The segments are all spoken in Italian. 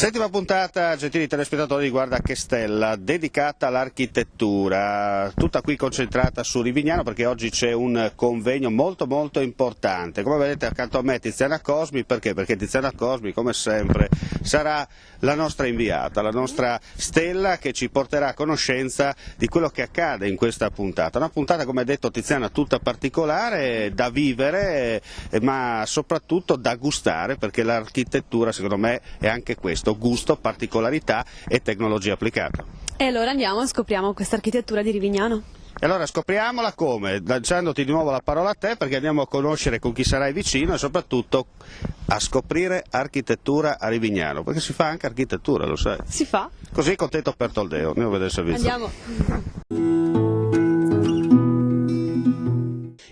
Settima puntata, gentili telespettatori, di Guarda che Stella, dedicata all'architettura, tutta qui concentrata su Rivignano, perché oggi c'è un convegno molto importante. Come vedete accanto a me Tiziana Cosmi, perché? Perché Tiziana Cosmi, come sempre, sarà la nostra inviata, la nostra stella che ci porterà a conoscenza di quello che accade in questa puntata. Una puntata, come ha detto Tiziana, tutta particolare, da vivere, ma soprattutto da gustare, perché l'architettura secondo me è anche questo: gusto, particolarità e tecnologia applicata. E allora andiamo e scopriamo questa architettura di Rivignano. E allora scopriamola come? Lanciandoti di nuovo la parola a te, perché andiamo a conoscere con chi sarai vicino e soprattutto a scoprire architettura a Rivignano, perché si fa anche architettura, lo sai. Si fa? Così contento per Toldeo, andiamo a vedere il servizio. Andiamo.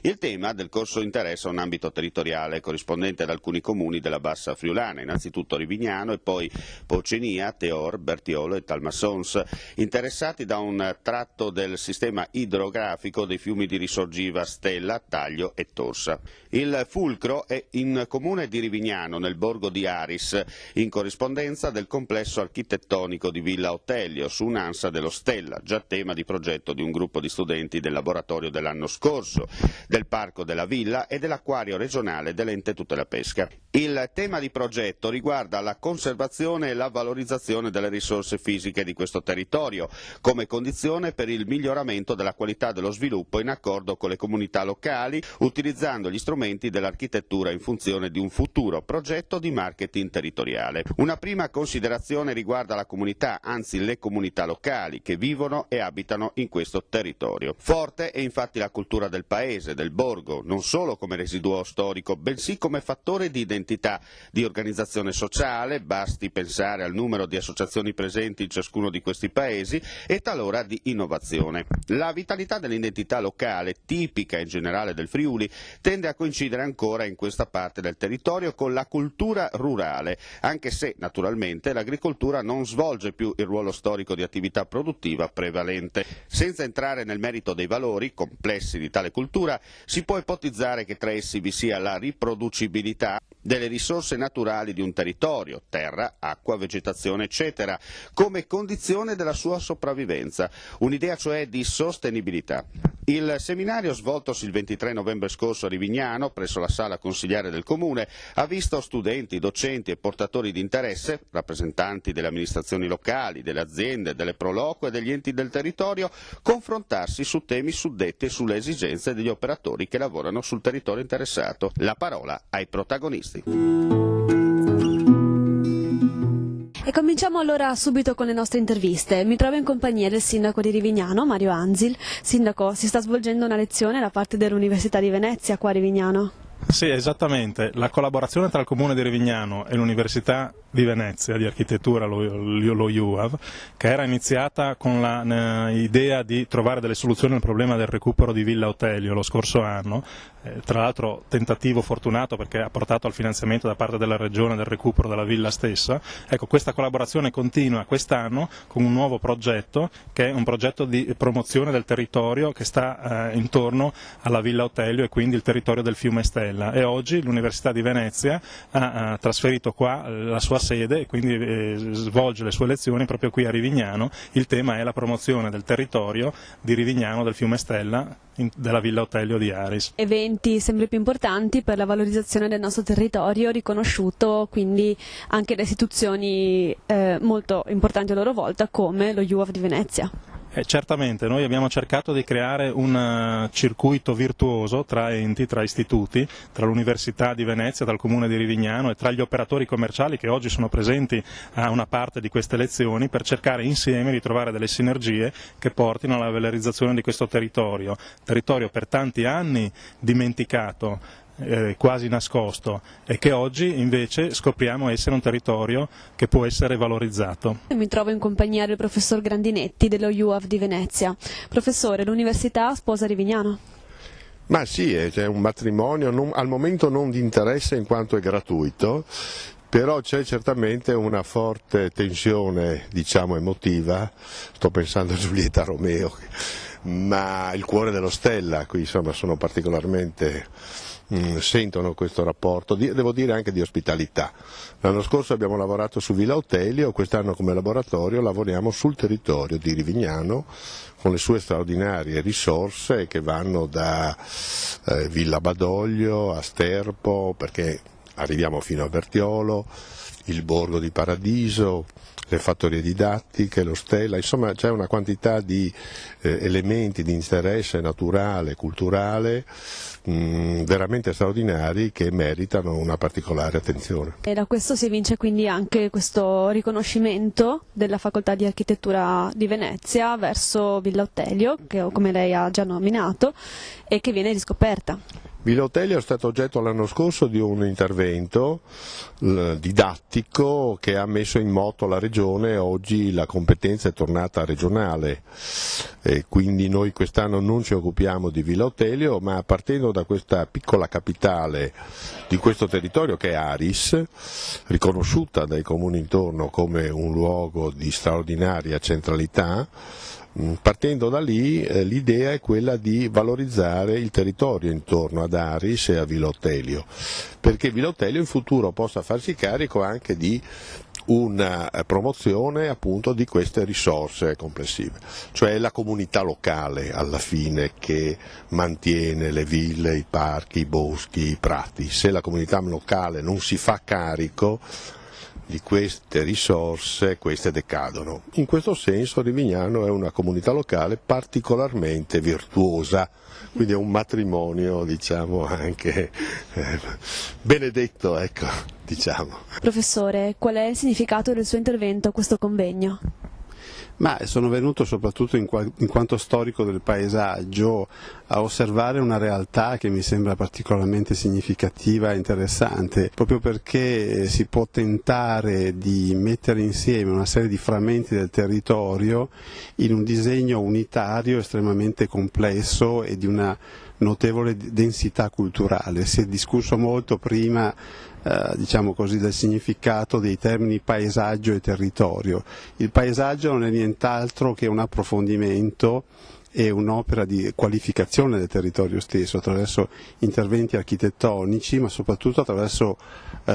Il tema del corso interessa un ambito territoriale corrispondente ad alcuni comuni della Bassa Friulana, innanzitutto Rivignano e poi Pocenia, Teor, Bertiolo e Talmassons, interessati da un tratto del sistema idrografico dei fiumi di Risorgiva, Stella, Taglio e Tossa. Il fulcro è in comune di Rivignano, nel borgo di Aris, in corrispondenza del complesso architettonico di Villa Otelio, su un'ansa dello Stella, già tema di progetto di un gruppo di studenti del laboratorio dell'anno scorso, del Parco della Villa e dell'Acquario regionale dell'Ente Tutela Pesca. Il tema di progetto riguarda la conservazione e la valorizzazione delle risorse fisiche di questo territorio, come condizione per il miglioramento della qualità dello sviluppo in accordo con le comunità locali, utilizzando gli strumenti dell'architettura in funzione di un futuro progetto di marketing territoriale. Una prima considerazione riguarda la comunità, anzi le comunità locali che vivono e abitano in questo territorio. Forte è infatti la cultura del paese, del borgo, non solo come residuo storico, bensì come fattore di identità, di organizzazione sociale, basti pensare al numero di associazioni presenti in ciascuno di questi paesi, e talora di innovazione. La vitalità dell'identità locale, tipica in generale del Friuli, tende a coincidere ancora in questa parte del territorio con la cultura rurale, anche se naturalmente l'agricoltura non svolge più il ruolo storico di attività produttiva prevalente. Senza entrare nel merito dei valori complessi di tale cultura, si può ipotizzare che tra essi vi sia la riproducibilità delle risorse naturali di un territorio, terra, acqua, vegetazione, eccetera, come condizione della sua sopravvivenza, un'idea cioè di sostenibilità. Il seminario, svoltosi il 23 novembre scorso a Rivignano, presso la sala consigliare del Comune, ha visto studenti, docenti e portatori di interesse, rappresentanti delle amministrazioni locali, delle aziende, delle proloco e degli enti del territorio, confrontarsi su temi suddetti e sulle esigenze degli operatori che lavorano sul territorio interessato. La parola ai protagonisti. E cominciamo allora subito con le nostre interviste. Mi trovo in compagnia del sindaco di Rivignano, Mario Anzil. Sindaco, si sta svolgendo una lezione da parte dell'Università di Venezia qua a Rivignano? Sì, esattamente. La collaborazione tra il Comune di Rivignano e l'Università di Venezia di architettura, lo UAV, che era iniziata con l'idea di trovare delle soluzioni al problema del recupero di Villa Otelio lo scorso anno, tra l'altro tentativo fortunato perché ha portato al finanziamento da parte della Regione del recupero della villa stessa. Ecco, questa collaborazione continua quest'anno con un nuovo progetto, che è un progetto di promozione del territorio che sta intorno alla Villa Otelio e quindi il territorio del fiume Stella, e oggi l'Università di Venezia ha trasferito qua la sua sede e quindi svolge le sue lezioni proprio qui a Rivignano. Il tema è la promozione del territorio di Rivignano, del fiume Stella, della Villa Otelio di Aris. Eventi sempre più importanti per la valorizzazione del nostro territorio, riconosciuto quindi anche da istituzioni molto importanti a loro volta come lo UAV di Venezia. Certamente, noi abbiamo cercato di creare un circuito virtuoso tra enti, tra istituti, tra l'Università di Venezia, tra il Comune di Rivignano e tra gli operatori commerciali che oggi sono presenti a una parte di queste lezioni, per cercare insieme di trovare delle sinergie che portino alla valorizzazione di questo territorio per tanti anni dimenticato, quasi nascosto, e che oggi invece scopriamo essere un territorio che può essere valorizzato. Mi trovo in compagnia del professor Grandinetti dello UAV di Venezia. Professore, l'università sposa Rivignano? Ma sì, c'è un matrimonio al momento non di interesse in quanto è gratuito, però c'è certamente una forte tensione, diciamo, emotiva. Sto pensando a Giulietta Romeo, ma il cuore dello Stella, qui insomma sono particolarmente sentono questo rapporto, devo dire anche di ospitalità. L'anno scorso abbiamo lavorato su Villa Otelio, quest'anno come laboratorio lavoriamo sul territorio di Rivignano con le sue straordinarie risorse che vanno da Villa Badoglio a Sterpo, perché arriviamo fino a Bertiolo, il borgo di Paradiso, le fattorie didattiche, lo Stella, insomma c'è una quantità di elementi di interesse naturale, culturale, veramente straordinari che meritano una particolare attenzione. E da questo si evince quindi anche questo riconoscimento della Facoltà di Architettura di Venezia verso Villa Otelio, che come lei ha già nominato, e che viene riscoperta. Villa Otelio è stato oggetto l'anno scorso di un intervento didattico che ha messo in moto la Regione, oggi la competenza è tornata regionale, quindi noi quest'anno non ci occupiamo di Villa Otelio, ma partendo da questa piccola capitale di questo territorio che è Aris, riconosciuta dai comuni intorno come un luogo di straordinaria centralità. Partendo da lì l'idea è quella di valorizzare il territorio intorno ad Aris e a Villa Otelio, perché Villa Otelio in futuro possa farsi carico anche di una promozione appunto di queste risorse complessive, cioè è la comunità locale alla fine che mantiene le ville, i parchi, i boschi, i prati. Se la comunità locale non si fa carico di queste risorse, queste decadono. In questo senso Rivignano è una comunità locale particolarmente virtuosa, quindi è un matrimonio, diciamo, anche benedetto, ecco, diciamo. Professore, qual è il significato del suo intervento a questo convegno? Ma sono venuto soprattutto in quanto storico del paesaggio a osservare una realtà che mi sembra particolarmente significativa e interessante, proprio perché si può tentare di mettere insieme una serie di frammenti del territorio in un disegno unitario estremamente complesso e di una notevole densità culturale. Si è discusso molto prima diciamo così, del significato dei termini paesaggio e territorio. Il paesaggio non è nient'altro che un approfondimento e un'opera di qualificazione del territorio stesso attraverso interventi architettonici, ma soprattutto attraverso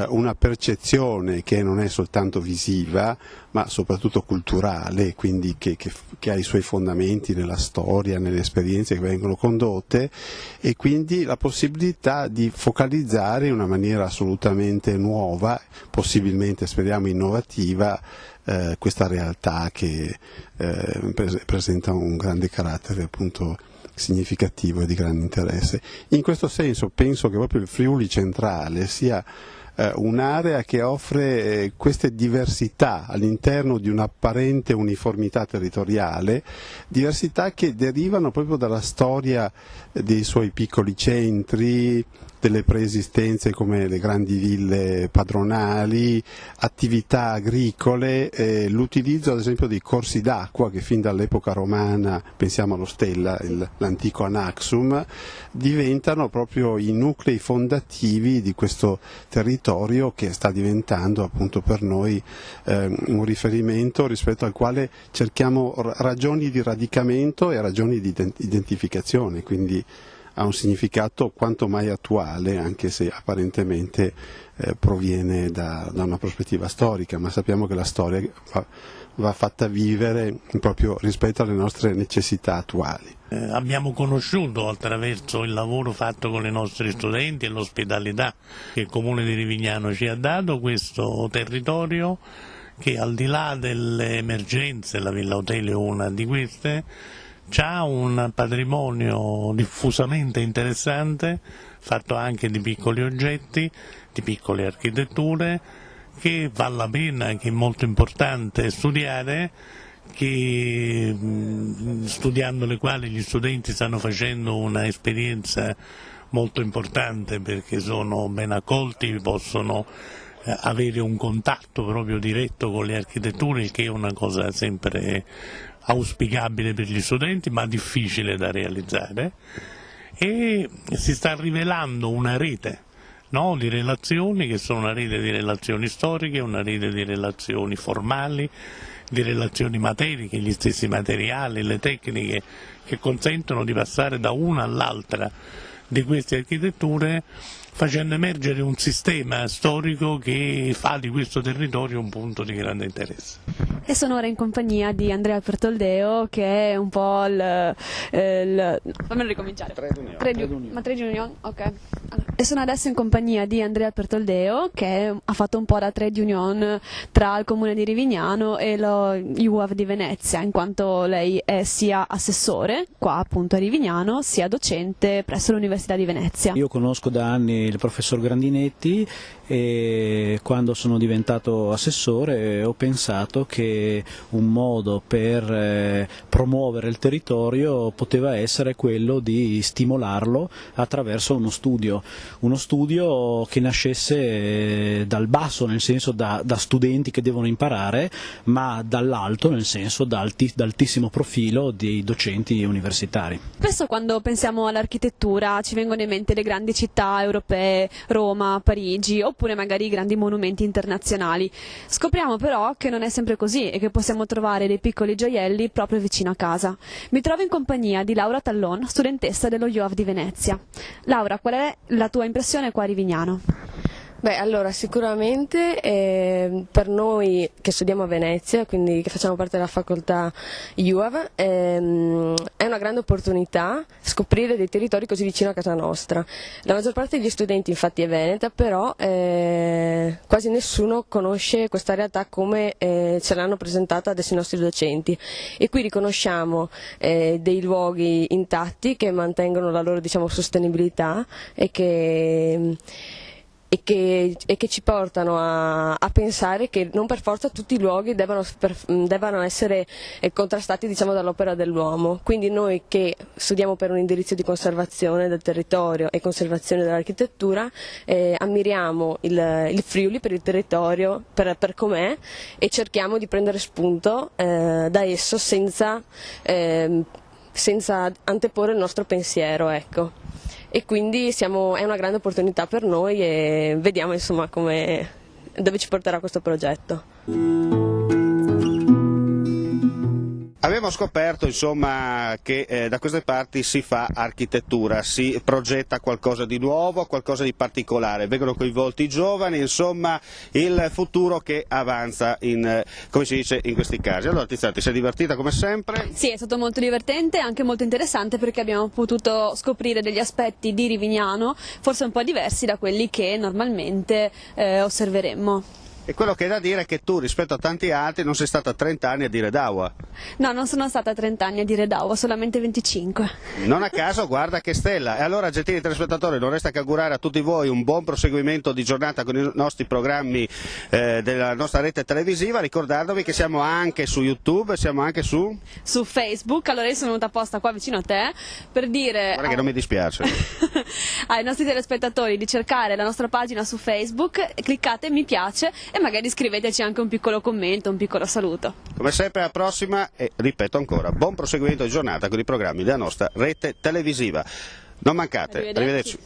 una percezione che non è soltanto visiva ma soprattutto culturale, quindi che ha i suoi fondamenti nella storia, nelle esperienze che vengono condotte, e quindi la possibilità di focalizzare in una maniera assolutamente nuova, possibilmente speriamo innovativa, questa realtà che presenta un grande carattere appunto significativo e di grande interesse. In questo senso penso che proprio il Friuli centrale sia un'area che offre queste diversità all'interno di un'apparente uniformità territoriale, diversità che derivano proprio dalla storia dei suoi piccoli centri, delle preesistenze come le grandi ville padronali, attività agricole, l'utilizzo ad esempio dei corsi d'acqua che fin dall'epoca romana, pensiamo allo Stella, l'antico Anaxum, diventano proprio i nuclei fondativi di questo territorio che sta diventando appunto per noi un riferimento rispetto al quale cerchiamo ragioni di radicamento e ragioni di identificazione, quindi ha un significato quanto mai attuale, anche se apparentemente proviene da una prospettiva storica, ma sappiamo che la storia va fatta vivere proprio rispetto alle nostre necessità attuali. Abbiamo conosciuto attraverso il lavoro fatto con i nostri studenti e l'ospitalità che il Comune di Rivignano ci ha dato questo territorio che, al di là delle emergenze, la Villa Otelio è una di queste, c'ha un patrimonio diffusamente interessante, fatto anche di piccoli oggetti, di piccole architetture, che vale la pena, che è molto importante studiare, che studiando le quali gli studenti stanno facendo una esperienza molto importante perché sono ben accolti, possono avere un contatto proprio diretto con le architetture, che è una cosa sempre auspicabile per gli studenti ma difficile da realizzare, e si sta rivelando una rete, no, di relazioni che sono una rete di relazioni storiche, una rete di relazioni formali, di relazioni materiche, gli stessi materiali, le tecniche che consentono di passare da una all'altra di queste architetture, facendo emergere un sistema storico che fa di questo territorio un punto di grande interesse. E sono ora in compagnia di Andrea Pertoldeo, che è un po' fammelo ricominciare. Trade Union, ok. E sono adesso in compagnia di Andrea Pertoldeo, che ha fatto un po' da trade union tra il comune di Rivignano e lo UAV di Venezia, in quanto lei è sia assessore qua appunto a Rivignano, sia docente presso l'Università di Venezia. Io conosco da anni il professor Grandinetti e quando sono diventato assessore ho pensato che un modo per promuovere il territorio poteva essere quello di stimolarlo attraverso uno studio che nascesse dal basso, nel senso da studenti che devono imparare, ma dall'alto, nel senso da altissimo profilo dei docenti universitari. Spesso quando pensiamo all'architettura ci vengono in mente le grandi città europee, Roma, Parigi, oppure magari i grandi monumenti internazionali. Scopriamo però che non è sempre così e che possiamo trovare dei piccoli gioielli proprio vicino a casa. Mi trovo in compagnia di Laura Tallon, studentessa dello UAV di Venezia. Laura, qual è la tua impressione qua a Rivignano? Beh, allora sicuramente per noi che studiamo a Venezia, quindi che facciamo parte della facoltà UAV, è una grande opportunità scoprire dei territori così vicino a casa nostra. La maggior parte degli studenti infatti è veneta, però quasi nessuno conosce questa realtà come ce l'hanno presentata adesso i nostri docenti, e qui riconosciamo dei luoghi intatti che mantengono la loro, diciamo, sostenibilità e che ci portano a pensare che non per forza tutti i luoghi debbano essere contrastati, diciamo, dall'opera dell'uomo. Quindi noi che studiamo per un indirizzo di conservazione del territorio e conservazione dell'architettura ammiriamo il Friuli per il territorio, per com'è, e cerchiamo di prendere spunto da esso senza anteporre il nostro pensiero, ecco. E quindi è una grande opportunità per noi e vediamo insomma dove ci porterà questo progetto. Abbiamo scoperto insomma che da queste parti si fa architettura, si progetta qualcosa di nuovo, qualcosa di particolare, vengono coinvolti i giovani, insomma il futuro che avanza come si dice in questi casi. Allora Tiziana, ti sei divertita come sempre? Sì, è stato molto divertente e anche molto interessante, perché abbiamo potuto scoprire degli aspetti di Rivignano forse un po' diversi da quelli che normalmente osserveremmo. E quello che è da dire è che tu rispetto a tanti altri non sei stata 30 anni a dire Dawa. No, non sono stata 30 anni a dire Dawa, solamente 25. Non a caso, guarda che stella. E allora, gentili telespettatori, non resta che augurare a tutti voi un buon proseguimento di giornata con i nostri programmi della nostra rete televisiva, ricordandovi che siamo anche su YouTube, siamo anche su Facebook. Allora io sono venuta apposta qua vicino a te per dire guarda che non mi dispiace ai nostri telespettatori di cercare la nostra pagina su Facebook, cliccate mi piace e magari scriveteci anche un piccolo commento, un piccolo saluto. Come sempre alla prossima e ripeto ancora, buon proseguimento di giornata con i programmi della nostra rete televisiva. Non mancate, arrivederci.